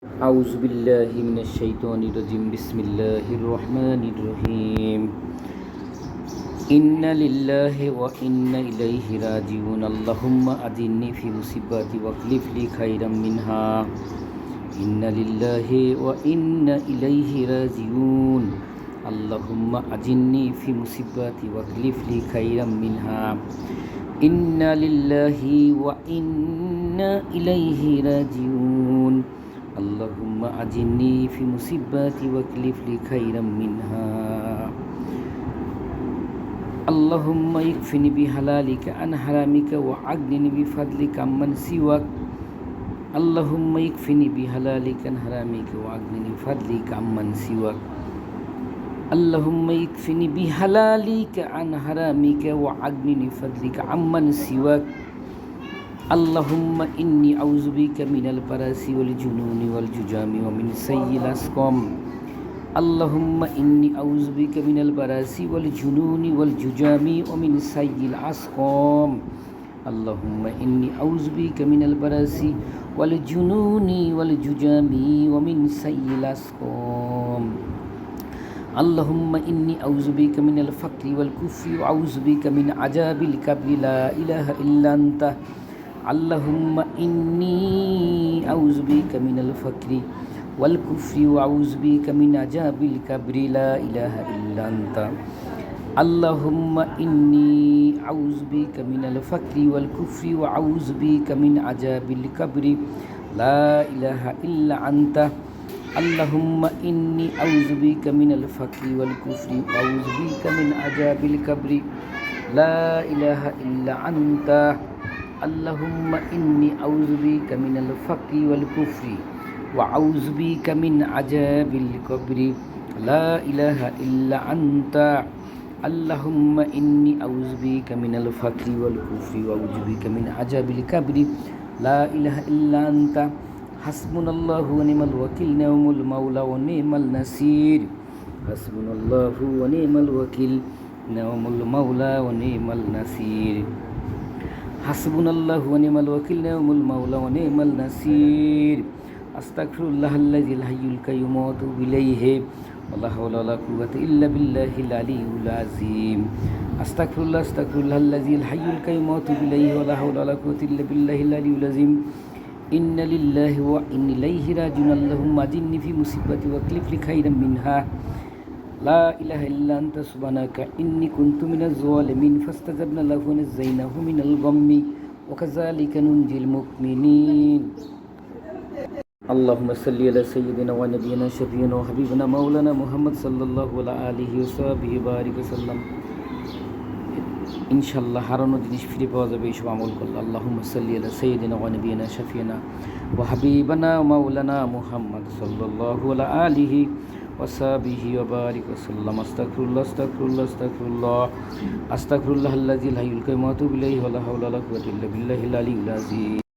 أعوذ بالله من الشيطان الرجيم بسم الله الرحمن الرحيم إن لله وإنا إليه راجعون اللهم أجرني في مصيبتي واخلف لي خيرا منها إن لله وإنا إليه راجعون اللهم أجرني في مصيبتي واخلف لي خيرا منها إن لله وإنا إليه راجعون اللهم أجرني في مصيبتي واخلف لي خيرا منها اللهم اكفني بحلالك عن حرامك وأغنني بفضلك عمن سواك اللهم اكفني بحلالك عن حرامك وأغنني بفضلك عمن سواك اللهم اكفني بحلالك عن حرامك وأغنني بفضلك عمن سواك اللهم إني أعوذ بك من البرص والجنون والجذام ومن سيء الأسقام اللهم إني أعوذ بك من البرص والجنون والجذام ومن سيء الأسقام اللهم إني أعوذ بك من البرص والجنون والجذام ومن سيء الأسقام اللهم إني أعوذ بك من الفقر والكفر وأعوذ بك من عذاب القبر لا إله إلا أنت اللهم إني أعوذ بك من الفقر والكفر وأعوذ بك من عذاب القبر لا إله إلا أنت اللهم إني أعوذ بك من الفقر والكفر وأعوذ بك من عذاب القبر لا إله إلا أنت اللهم إني أعوذ بك من الفقر والكفر وأعوذ بك من عذاب القبر لا إله إلا أنت اللهم إني أعوذ بك من الفقر والكفر وأعوذ بك من عذاب القبر لا إله إلا أنت اللهم إني أعوذ بك من الفقر والكفر وأعوذ بك من عذاب القبر لا إله إلا أنت حسبنا الله ونعم الوكيل نعم المولى ونعم النصير حسبنا الله ونعم الوكيل نعم المولى ونعم النصير حسبنا الله ونعم الوكيل نعم المولى ونعم النصير أستغفر الله الذي الحي القيوم وأتوب إليه ولا حول ولا قوة إلا بالله العلي العظيم أستغفر الله الذي الحي القيوم وأتوب إليه ولا حول ولا قوة إلا بالله العلي العظيم إن لله وإنا إليه راجعون اللهم أجرني في مصيبتي واخلف لي خيرا منها لا إله إلا أنت سبحانك إني كنت من الظالمين فاستجبنا له ونجيناه من الغم وكذلك ننجي المؤمنين اللهم صل على سيدنا ونبينا شفيعنا وحبيبنا مولانا محمد صلى الله على آله وصحبه وبارك وسلم ইনশাল্লাহ হারানো জিনিস ফিরে পাওয়া যাবে এইসব আমল করলে আল্লাহুম্মা সাল্লি আলা সাইয়্যিদিনা ওয়া নাবিয়িনা শাফিনা ওয়া হাবিবানা মাওলানা মুহাম্মদ সাল্লাল্লাহু আলা আলিহি ওয়া সাহবিহি ওয়া বারিক ওয়া সাল্লাম আস্তাগফিরুল্লাহ আল্লাযী লা ইলাহা ইল্লা হুয়া আতুবু ইলাইহি ওয়া লা হাওলা ওয়া লা কুওয়াতা ইল্লা বিল্লাহিল আলিয়্যিল আযীম।